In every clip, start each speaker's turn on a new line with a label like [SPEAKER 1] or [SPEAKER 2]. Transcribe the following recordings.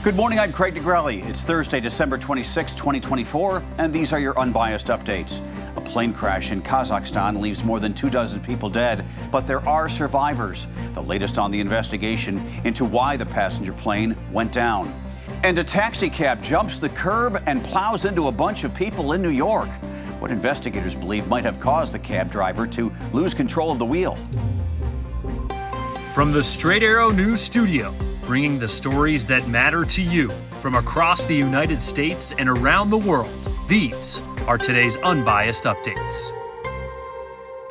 [SPEAKER 1] Good morning, I'm Craig Negrelli. It's Thursday, December 26, 2024, and these are your Unbiased Updates. A plane crash in Kazakhstan leaves more than 24 people dead, but there are survivors. The latest on the investigation into why the passenger plane went down. And a taxicab jumps the curb and plows into a bunch of people in New York. What investigators believe might have caused the cab driver to lose control of the wheel.
[SPEAKER 2] From the Straight Arrow News Studio, bringing the stories that matter to you from across the United States and around the world. These are today's Unbiased Updates.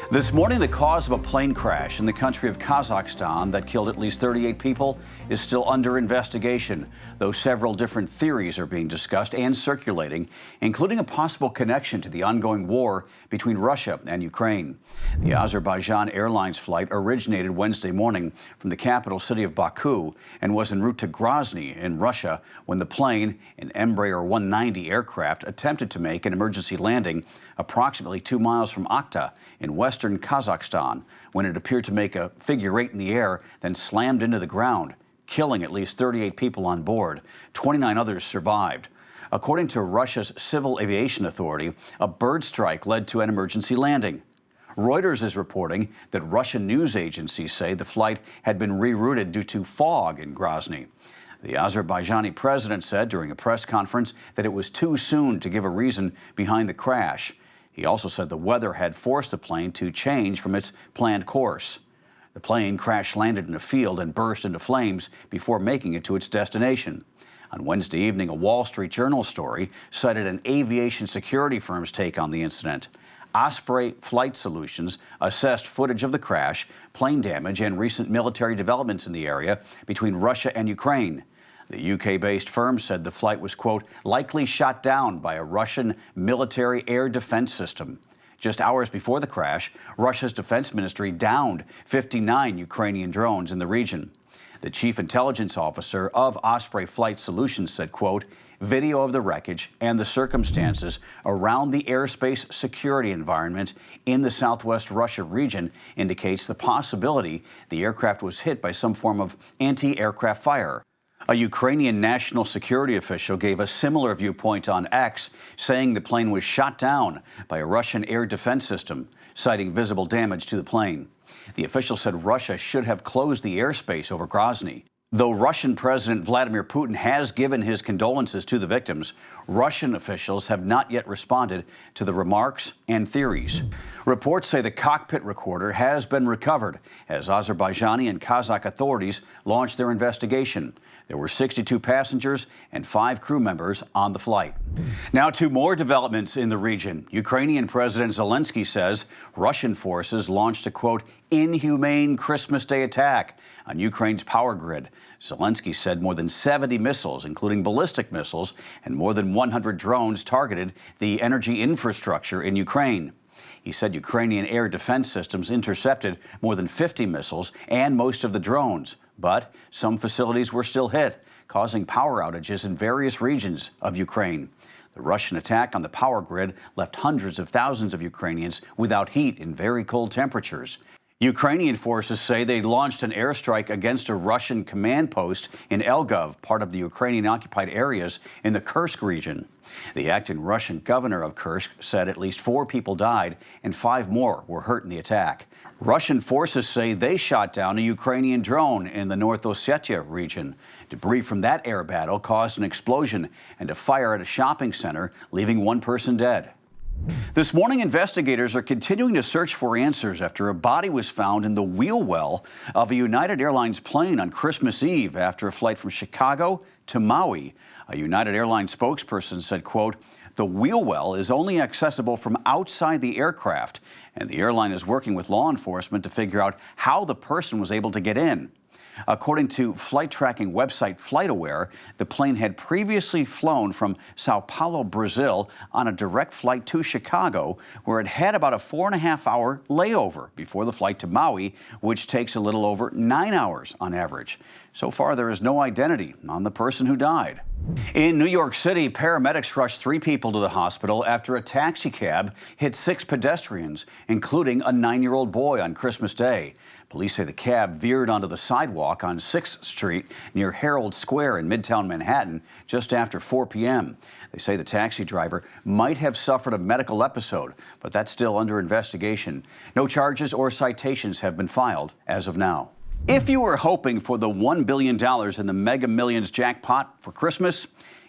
[SPEAKER 1] This morning, the cause of a plane crash in the country of Kazakhstan that killed at least 38 people is still under investigation, though several different theories are being discussed and circulating, including a possible connection to the ongoing war between Russia and Ukraine. The Azerbaijan Airlines flight originated Wednesday morning from the capital city of Baku and was en route to Grozny in Russia when the plane, an Embraer 190 aircraft, attempted to make an emergency landing approximately 2 miles from Akta in western Kazakhstan when it appeared to make a figure eight in the air, then slammed into the ground, killing at least 38 people on board. 29 others survived. According to Russia's Civil Aviation Authority, a bird strike led to an emergency landing. Reuters is reporting that Russian news agencies say the flight had been rerouted due to fog in Grozny. The Azerbaijani president said during a press conference that it was too soon to give a reason behind the crash. He also said the weather had forced the plane to change from its planned course. The plane crash-landed in a field and burst into flames before making it to its destination. On Wednesday evening, a Wall Street Journal story cited an aviation security firm's take on the incident. Osprey Flight Solutions assessed footage of the crash, plane damage, and recent military developments in the area between Russia and Ukraine. The UK-based firm said the flight was, quote, likely shot down by a Russian military air defense system. Just hours before the crash, Russia's defense ministry downed 59 Ukrainian drones in the region. The chief intelligence officer of Osprey Flight Solutions said, quote, video of the wreckage and the circumstances around the airspace security environment in the southwest Russia region indicates the possibility the aircraft was hit by some form of anti-aircraft fire. A Ukrainian national security official gave a similar viewpoint on X, saying the plane was shot down by a Russian air defense system, citing visible damage to the plane. The official said Russia should have closed the airspace over Grozny. Though Russian President Vladimir Putin has given his condolences to the victims, Russian officials have not yet responded to the remarks and theories. Reports say the cockpit recorder has been recovered as Azerbaijani and Kazakh authorities launched their investigation. There were 62 passengers and 5 crew members on the flight. Now to more developments in the region. Ukrainian President Zelensky says Russian forces launched a, quote, inhumane Christmas Day attack on Ukraine's power grid. Zelensky said more than 70 missiles, including ballistic missiles, and more than 100 drones targeted the energy infrastructure in Ukraine. He said Ukrainian air defense systems intercepted more than 50 missiles and most of the drones, but some facilities were still hit, causing power outages in various regions of Ukraine. The Russian attack on the power grid left hundreds of thousands of Ukrainians without heat in very cold temperatures. Ukrainian forces say they launched an airstrike against a Russian command post in Elgov, part of the Ukrainian-occupied areas in the Kursk region. The acting Russian governor of Kursk said at least 4 people died and 5 more were hurt in the attack. Russian forces say they shot down a Ukrainian drone in the North Ossetia region. Debris from that air battle caused an explosion and a fire at a shopping center, leaving 1 person dead. This morning, investigators are continuing to search for answers after a body was found in the wheel well of a United Airlines plane on Christmas Eve after a flight from Chicago to Maui. A United Airlines spokesperson said, quote, the wheel well is only accessible from outside the aircraft, and the airline is working with law enforcement to figure out how the person was able to get in. According to flight tracking website FlightAware, the plane had previously flown from Sao Paulo, Brazil, on a direct flight to Chicago, where it had about a 4.5-hour layover before the flight to Maui, which takes a little over 9 hours on average. So far, there is no identity on the person who died. In New York City, paramedics rushed 3 people to the hospital after a taxicab hit 6 pedestrians, including a 9-year-old boy on Christmas Day. Police say the cab veered onto the sidewalk on 6th Street near Herald Square in Midtown Manhattan just after 4 p.m. They say the taxi driver might have suffered a medical episode, but that's still under investigation. No charges or citations have been filed as of now. If you were hoping for the $1 billion in the Mega Millions jackpot for Christmas,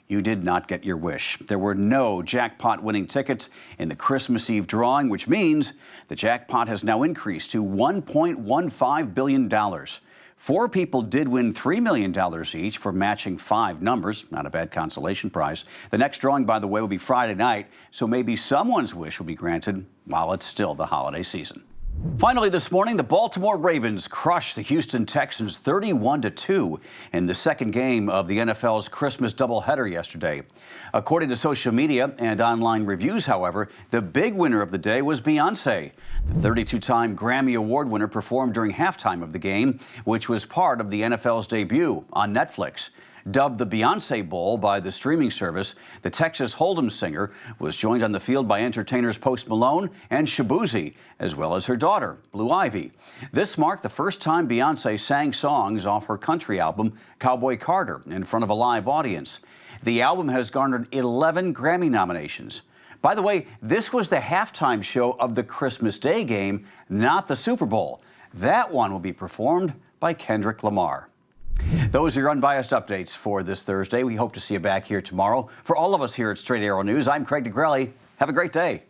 [SPEAKER 1] you did not get your wish. There were no jackpot winning tickets in the Christmas Eve drawing, which means the jackpot has now increased to $1.15 billion. 4 people did win $3 million each for matching 5 numbers. Not a bad consolation prize. The next drawing, by the way, will be Friday night, so maybe someone's wish will be granted while it's still the holiday season. Finally this morning, the Baltimore Ravens crushed the Houston Texans 31-2 in the second game of the NFL's Christmas doubleheader yesterday. According to social media and online reviews, however, the big winner of the day was Beyoncé. The 32-time Grammy Award winner performed during halftime of the game, which was part of the NFL's debut on Netflix. Dubbed the Beyoncé Bowl by the streaming service, the Texas Hold'em singer was joined on the field by entertainers Post Malone and Shaboozey, as well as her daughter, Blue Ivy. This marked the first time Beyoncé sang songs off her country album, Cowboy Carter, in front of a live audience. The album has garnered 11 Grammy nominations. By the way, this was the halftime show of the Christmas Day game, not the Super Bowl. That one will be performed by Kendrick Lamar. Those are your unbiased updates for this Thursday. We hope to see you back here tomorrow. For all of us here at Straight Arrow News, I'm Craig DeGrelli. Have a great day.